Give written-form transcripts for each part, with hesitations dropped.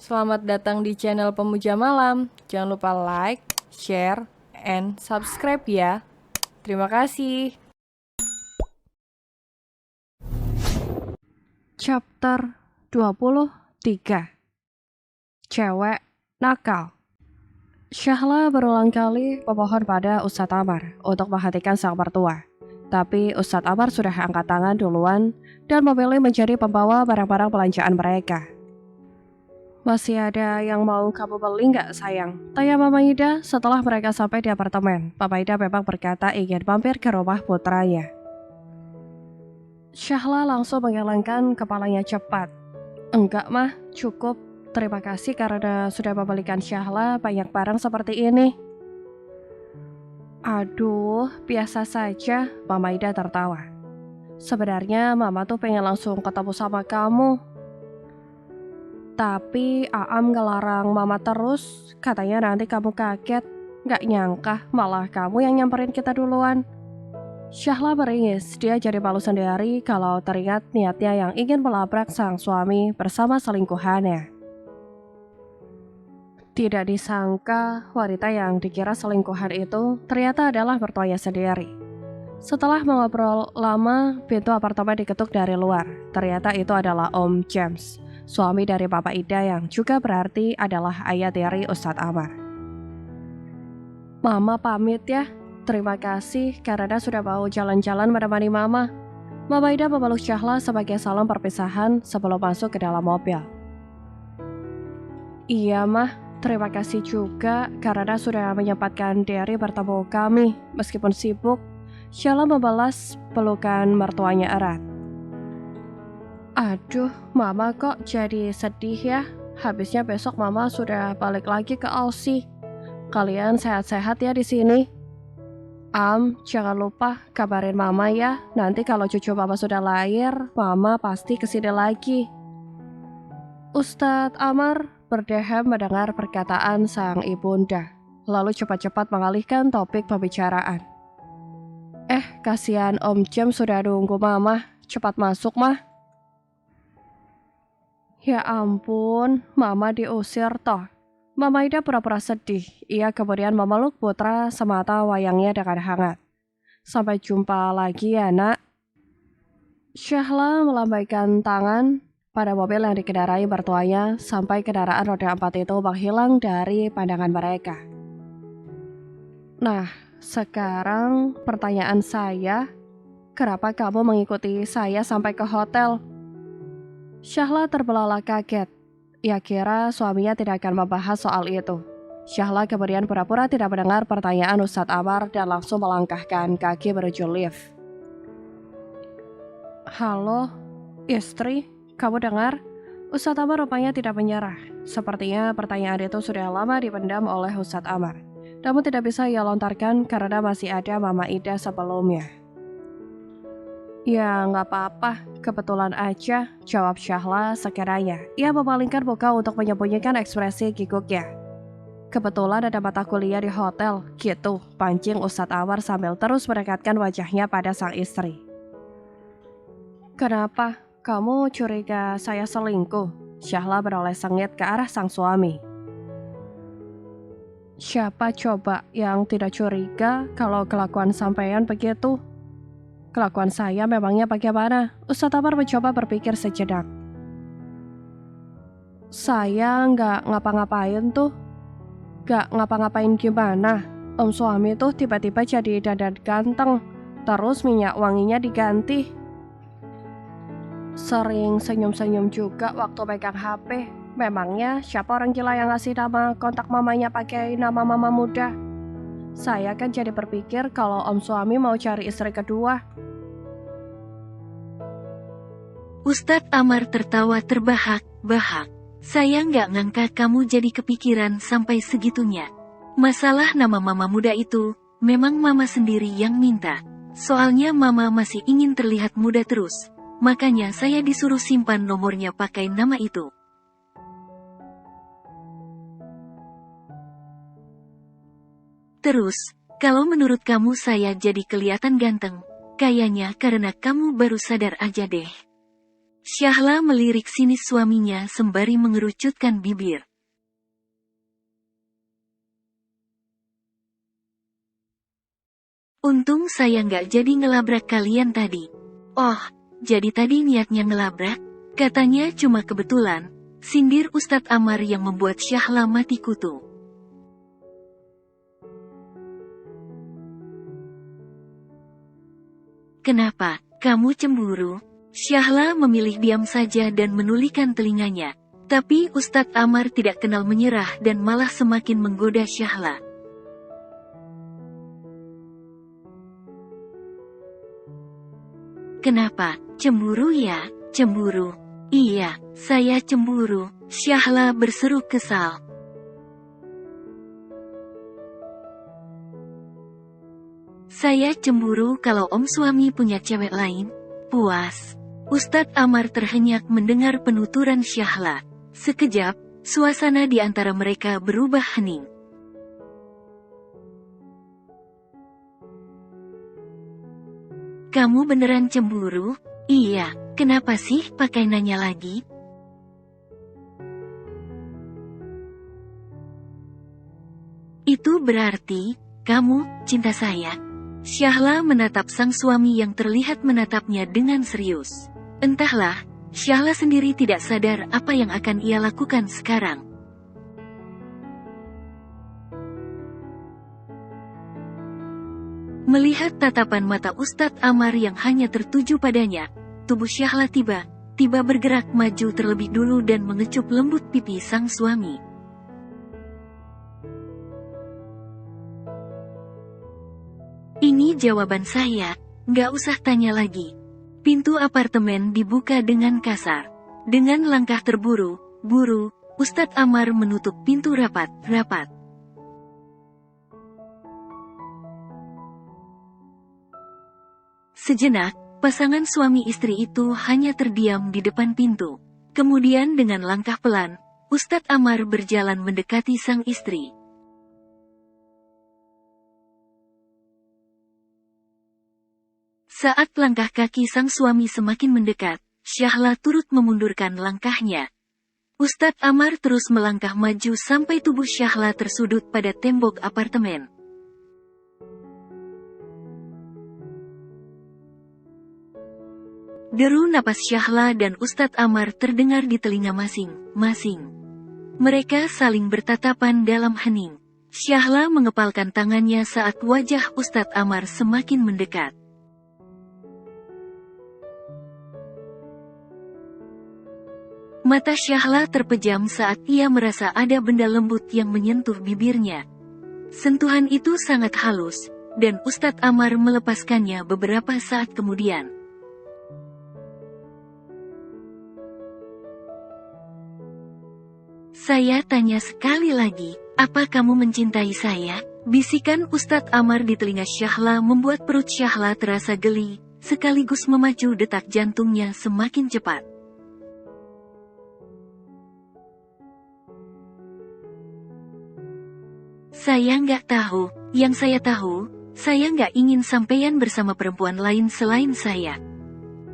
Selamat datang di channel Pemuja Malam. Jangan lupa like, share, and subscribe ya. Terima kasih. Chapter 23. Cewek nakal. Syahla berulang kali memohon pada Ustadz Amar untuk menghentikan sang mertua. Tapi Ustadz Amar sudah angkat tangan duluan dan memilih menjadi pembawa barang-barang belanjaan mereka. Masih ada yang mau kamu beli nggak sayang? Tanya Mama Ida setelah mereka sampai di apartemen. Papa Ida memang berkata ingin mampir ke rumah putranya. Syahla langsung menggelengkan kepalanya cepat. Enggak mah, cukup. Terima kasih karena sudah membelikan Syahla banyak barang seperti ini. Aduh, biasa saja, Mama Ida tertawa. Sebenarnya Mama tuh pengen langsung ketemu sama kamu. Tapi Aam ngelarang Mama terus, katanya nanti kamu kaget. Gak nyangka malah kamu yang nyamperin kita duluan. Syahla meringis, dia jadi malu sendiri kalau teringat niatnya yang ingin melabrak sang suami bersama selingkuhannya. Tidak disangka wanita yang dikira selingkuhan itu ternyata adalah mertuanya sendiri. Setelah mengobrol lama, pintu apartemen diketuk dari luar. Ternyata itu adalah Om James, suami dari Papa Ida yang juga berarti adalah ayah dari Ustadz Amar. Mama pamit ya. Terima kasih karena sudah mau jalan-jalan menemani Mama. Mama Ida memeluk Syahla sebagai salam perpisahan sebelum masuk ke dalam mobil. Iya mah, terima kasih juga karena sudah menyempatkan diri bertemu kami. Meskipun sibuk, Syahla membalas pelukan mertuanya erat. Aduh, Mama kok jadi sedih ya? Habisnya besok Mama sudah balik lagi ke Aussie. Kalian sehat-sehat ya di sini. Jangan lupa kabarin Mama ya. Nanti kalau cucu Mama sudah lahir, Mama pasti kesini lagi. Ustadz Amar berdeham mendengar perkataan sang ibunda, lalu cepat-cepat mengalihkan topik pembicaraan. Kasihan Om James sudah nunggu Mama. Cepat masuk, Mah. Ya ampun, Mama diusir toh. Mama Ida pura-pura sedih. Ia kemudian memeluk putra semata wayangnya dengan hangat. Sampai jumpa lagi ya nak. Syahla melambaikan tangan pada mobil yang dikendarai mertuanya sampai kendaraan roda 4 itu menghilang dari pandangan mereka. Nah, sekarang pertanyaan saya, kenapa kamu mengikuti saya sampai ke hotel? Syahla terbelalak kaget. Ia kira suaminya tidak akan membahas soal itu. Syahla kemudian pura-pura tidak mendengar pertanyaan Ustadz Amar dan langsung melangkahkan kaki menuju lift. Halo, istri, kamu dengar? Ustadz Amar rupanya tidak menyerah. Sepertinya pertanyaan itu sudah lama dipendam oleh Ustadz Amar. Namun tidak bisa ia lontarkan karena masih ada Mama Ida sebelumnya. Ya nggak apa-apa, kebetulan aja, jawab Syahla sekiranya. Ia memalingkan muka untuk menyembunyikan ekspresi giguknya. Kebetulan ada mata kuliah di hotel, gitu, pancing Ustadz Amar sambil terus mendekatkan wajahnya pada sang istri. Kenapa? Kamu curiga saya selingkuh? Syahla beroleh sengit ke arah sang suami. Siapa coba yang tidak curiga kalau kelakuan sampean begitu? Kelakuan saya memangnya bagaimana? Ustadz Amar mencoba berpikir sejenak. Saya nggak ngapa-ngapain tuh. Nggak ngapa-ngapain gimana? Om suami tuh tiba-tiba jadi dandan ganteng. Terus minyak wanginya diganti. Sering senyum-senyum juga waktu pegang HP. Memangnya siapa orang gila yang ngasih nama kontak mamanya pakai nama mama muda? Saya kan jadi berpikir kalau om suami mau cari istri kedua. Ustadz Amar tertawa terbahak-bahak. Saya nggak ngangka kamu jadi kepikiran sampai segitunya. Masalah nama mama muda itu, memang mama sendiri yang minta. Soalnya mama masih ingin terlihat muda terus. Makanya saya disuruh simpan nomornya pakai nama itu. Terus, kalau menurut kamu saya jadi kelihatan ganteng, kayaknya karena kamu baru sadar aja deh. Syahla melirik sinis suaminya sembari mengerucutkan bibir. Untung saya nggak jadi ngelabrak kalian tadi. Oh, jadi tadi niatnya ngelabrak? Katanya cuma kebetulan, sindir Ustadz Amar yang membuat Syahla mati kutu. Kenapa, kamu cemburu? Syahla memilih diam saja dan menulikan telinganya. Tapi Ustadz Amar tidak kenal menyerah dan malah semakin menggoda Syahla. Kenapa, cemburu ya? Cemburu? Iya, saya cemburu. Syahla berseru kesal. Saya cemburu kalau om suami punya cewek lain. Puas. Ustadz Amar terhenyak mendengar penuturan Syahla. Sekejap, suasana di antara mereka berubah hening. Kamu beneran cemburu? Iya, kenapa sih pakai nanya lagi? Itu berarti, kamu, cinta saya. Syahla menatap sang suami yang terlihat menatapnya dengan serius. Entahlah, Syahla sendiri tidak sadar apa yang akan ia lakukan sekarang. Melihat tatapan mata Ustadz Amar yang hanya tertuju padanya, tubuh Syahla tiba-tiba bergerak maju terlebih dulu dan mengecup lembut pipi sang suami. Ini jawaban saya, nggak usah tanya lagi. Pintu apartemen dibuka dengan kasar. Dengan langkah terburu-buru, Ustadz Amar menutup pintu rapat-rapat. Sejenak, pasangan suami istri itu hanya terdiam di depan pintu. Kemudian dengan langkah pelan, Ustadz Amar berjalan mendekati sang istri. Saat langkah kaki sang suami semakin mendekat, Syahla turut memundurkan langkahnya. Ustadz Amar terus melangkah maju sampai tubuh Syahla tersudut pada tembok apartemen. Deru napas Syahla dan Ustadz Amar terdengar di telinga masing-masing. Mereka saling bertatapan dalam hening. Syahla mengepalkan tangannya saat wajah Ustadz Amar semakin mendekat. Mata Syahla terpejam saat ia merasa ada benda lembut yang menyentuh bibirnya. Sentuhan itu sangat halus, dan Ustadz Amar melepaskannya beberapa saat kemudian. Saya tanya sekali lagi, apa kamu mencintai saya? Bisikan Ustadz Amar di telinga Syahla membuat perut Syahla terasa geli, sekaligus memacu detak jantungnya semakin cepat. Saya nggak tahu, yang saya tahu, saya nggak ingin sampeyan bersama perempuan lain selain saya.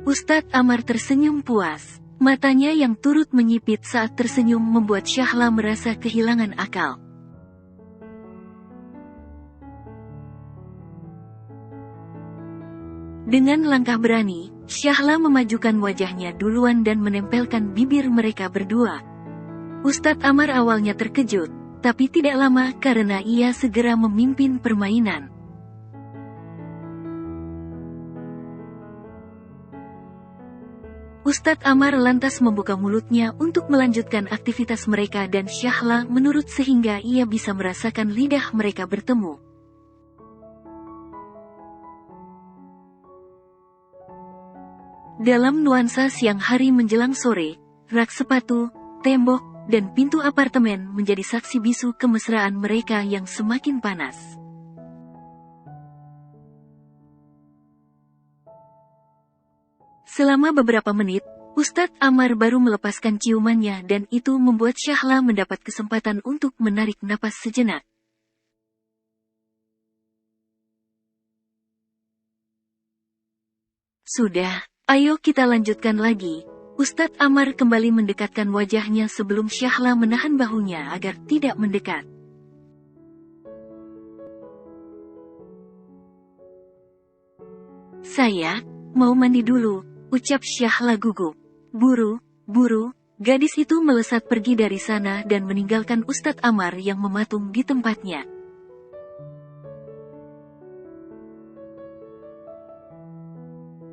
Ustadz Amar tersenyum puas. Matanya yang turut menyipit saat tersenyum membuat Syahla merasa kehilangan akal. Dengan langkah berani, Syahla memajukan wajahnya duluan dan menempelkan bibir mereka berdua. Ustadz Amar awalnya terkejut, tapi tidak lama karena ia segera memimpin permainan. Ustadz Amar lantas membuka mulutnya untuk melanjutkan aktivitas mereka dan Syahla menurut sehingga ia bisa merasakan lidah mereka bertemu. Dalam nuansa siang hari menjelang sore, rak sepatu, tembok, dan pintu apartemen menjadi saksi bisu kemesraan mereka yang semakin panas. Selama beberapa menit, Ustadz Amar baru melepaskan ciumannya dan itu membuat Syahla mendapat kesempatan untuk menarik napas sejenak. Sudah, ayo kita lanjutkan lagi. Ustadz Amar kembali mendekatkan wajahnya sebelum Syahla menahan bahunya agar tidak mendekat. "Saya mau mandi dulu," ucap Syahla gugup. "Buru, buru." Gadis itu melesat pergi dari sana dan meninggalkan Ustadz Amar yang mematung di tempatnya.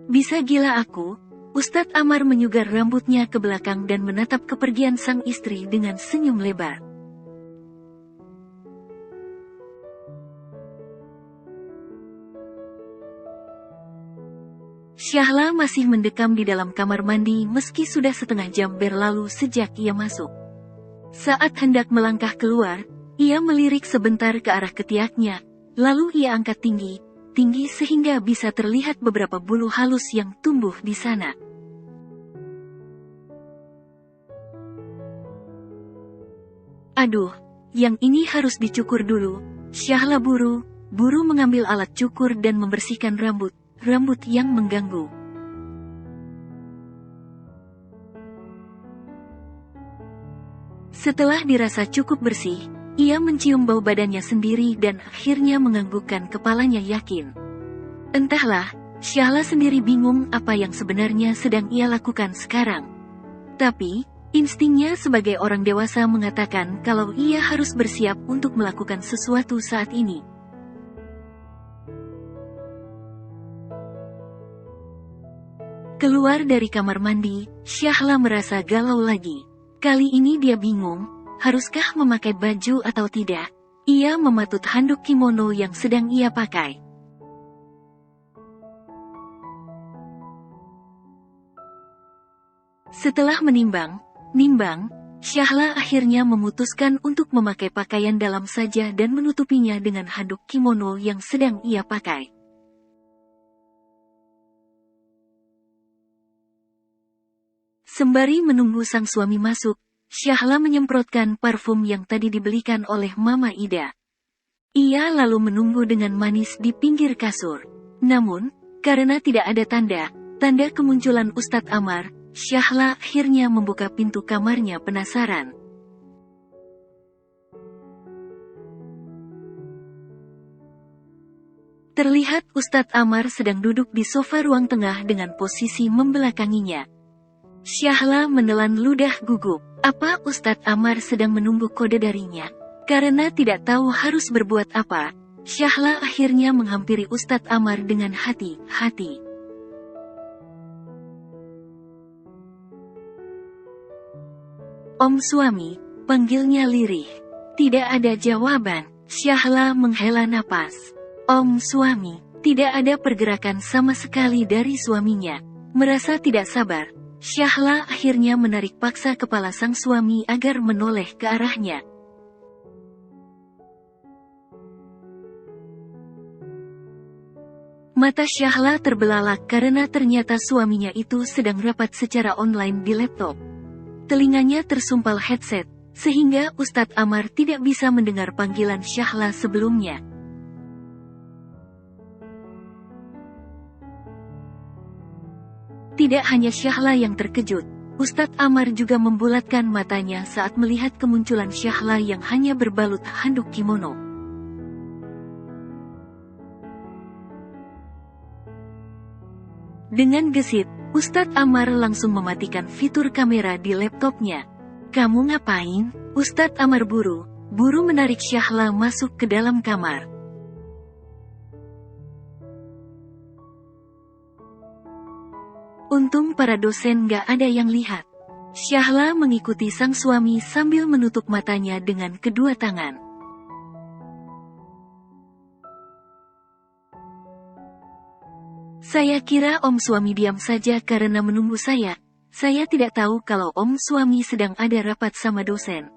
"Bisa gila aku?" Ustadz Amar menyugar rambutnya ke belakang dan menatap kepergian sang istri dengan senyum lebar. Syahla masih mendekam di dalam kamar mandi meski sudah setengah jam berlalu sejak ia masuk. Saat hendak melangkah keluar, ia melirik sebentar ke arah ketiaknya, lalu ia angkat tinggi sehingga bisa terlihat beberapa bulu halus yang tumbuh di sana. "Aduh, yang ini harus dicukur dulu." Syahla buru mengambil alat cukur dan membersihkan rambut yang mengganggu. Setelah dirasa cukup bersih, ia mencium bau badannya sendiri dan akhirnya menganggukkan kepalanya yakin. Entahlah, Syahla sendiri bingung apa yang sebenarnya sedang ia lakukan sekarang. Tapi, instingnya sebagai orang dewasa mengatakan kalau ia harus bersiap untuk melakukan sesuatu saat ini. Keluar dari kamar mandi, Syahla merasa galau lagi. Kali ini dia bingung, haruskah memakai baju atau tidak. Ia mematut handuk kimono yang sedang ia pakai. Setelah menimbang, Syahla akhirnya memutuskan untuk memakai pakaian dalam saja dan menutupinya dengan handuk kimono yang sedang ia pakai. Sembari menunggu sang suami masuk, Syahla menyemprotkan parfum yang tadi dibelikan oleh Mama Ida. Ia lalu menunggu dengan manis di pinggir kasur. Namun, karena tidak ada tanda kemunculan Ustadz Amar, Syahla akhirnya membuka pintu kamarnya penasaran. Terlihat Ustadz Amar sedang duduk di sofa ruang tengah dengan posisi membelakanginya. Syahla menelan ludah gugup. Apa Ustadz Amar sedang menunggu kode darinya? Karena tidak tahu harus berbuat apa, Syahla akhirnya menghampiri Ustadz Amar dengan hati-hati. "Om suami," panggilnya lirih. Tidak ada jawaban. Syahla menghela napas. "Om suami." Tidak ada pergerakan sama sekali dari suaminya. Merasa tidak sabar, Syahla akhirnya menarik paksa kepala sang suami agar menoleh ke arahnya. Mata Syahla terbelalak karena ternyata suaminya itu sedang rapat secara online di laptop. Telinganya tersumpal headset, sehingga Ustadz Amar tidak bisa mendengar panggilan Syahla sebelumnya. Tidak hanya Syahla yang terkejut, Ustadz Amar juga membulatkan matanya saat melihat kemunculan Syahla yang hanya berbalut handuk kimono. Dengan gesit, Ustadz Amar langsung mematikan fitur kamera di laptopnya. "Kamu ngapain?" Ustadz Amar buru menarik Syahla masuk ke dalam kamar. Untung para dosen gak ada yang lihat. Syahla mengikuti sang suami sambil menutup matanya dengan kedua tangan. "Saya kira om suami diam saja karena menunggu saya. Saya tidak tahu kalau om suami sedang ada rapat sama dosen."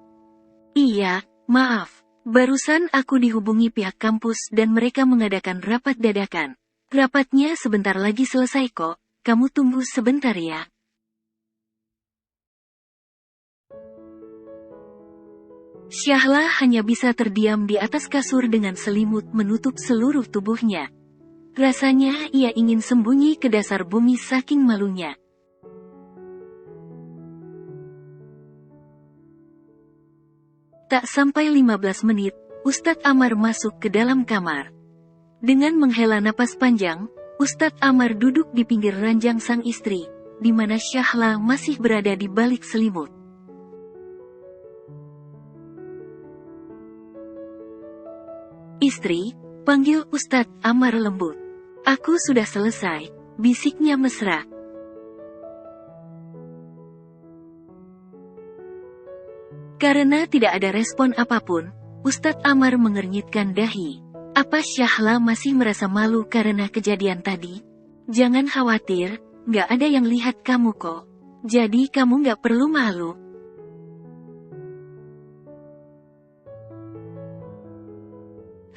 "Iya, maaf. Barusan aku dihubungi pihak kampus dan mereka mengadakan rapat dadakan. Rapatnya sebentar lagi selesai kok. Kamu tunggu sebentar ya." Syahla hanya bisa terdiam di atas kasur dengan selimut menutup seluruh tubuhnya. Rasanya ia ingin sembunyi ke dasar bumi saking malunya. Tak sampai 15 menit, Ustadz Amar masuk ke dalam kamar. Dengan menghela napas panjang, Ustadz Amar duduk di pinggir ranjang sang istri, di mana Syahla masih berada di balik selimut. "Istri," panggil Ustadz Amar lembut. "Aku sudah selesai," bisiknya mesra. Karena tidak ada respon apapun, Ustadz Amar mengernyitkan dahi. "Apa Syahla masih merasa malu karena kejadian tadi? Jangan khawatir, gak ada yang lihat kamu kok. Jadi kamu gak perlu malu."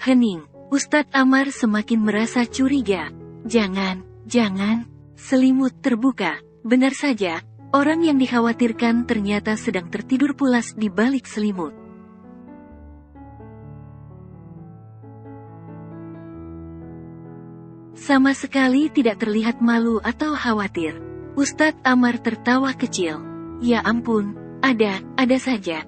Hening, Ustadz Amar semakin merasa curiga. Jangan, selimut terbuka. Benar saja, orang yang dikhawatirkan ternyata sedang tertidur pulas di balik selimut. Sama sekali tidak terlihat malu atau khawatir. Ustadz Amar tertawa kecil. "Ya ampun, ada saja."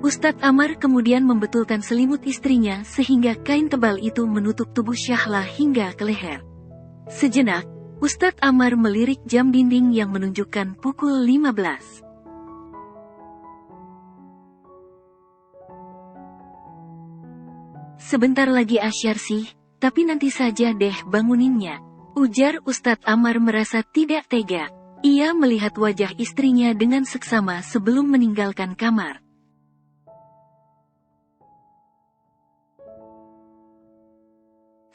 Ustadz Amar kemudian membetulkan selimut istrinya sehingga kain tebal itu menutup tubuh Syahla hingga ke leher. Sejenak, Ustadz Amar melirik jam dinding yang menunjukkan pukul 15. "Sebentar lagi asyar sih, tapi nanti saja deh banguninnya," ujar Ustadz Amar merasa tidak tega. Ia melihat wajah istrinya dengan seksama sebelum meninggalkan kamar.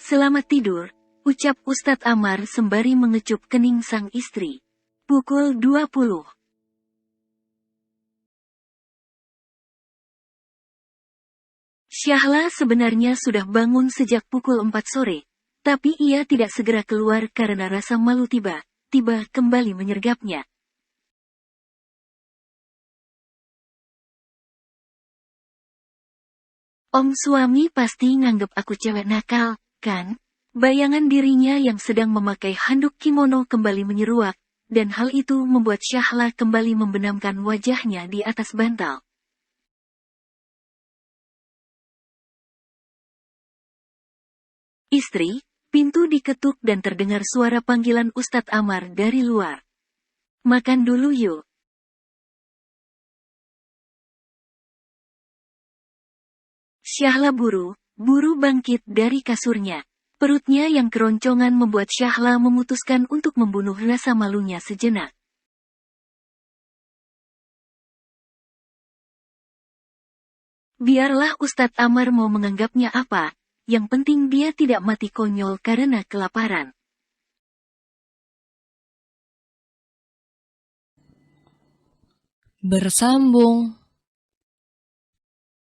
"Selamat tidur," ucap Ustadz Amar sembari mengecup kening sang istri. Pukul 20. Syahla sebenarnya sudah bangun sejak pukul 4 sore, tapi ia tidak segera keluar karena rasa malu tiba-tiba kembali menyergapnya. "Om suami pasti nganggep aku cewek nakal, kan?" Bayangan dirinya yang sedang memakai handuk kimono kembali menyeruak, dan hal itu membuat Syahla kembali membenamkan wajahnya di atas bantal. "Istri," pintu diketuk dan terdengar suara panggilan Ustadz Amar dari luar. "Makan dulu yuk." Syahla buru bangkit dari kasurnya. Perutnya yang keroncongan membuat Syahla memutuskan untuk membunuh rasa malunya sejenak. Biarlah Ustadz Amar mau menganggapnya apa, yang penting dia tidak mati konyol karena kelaparan. Bersambung.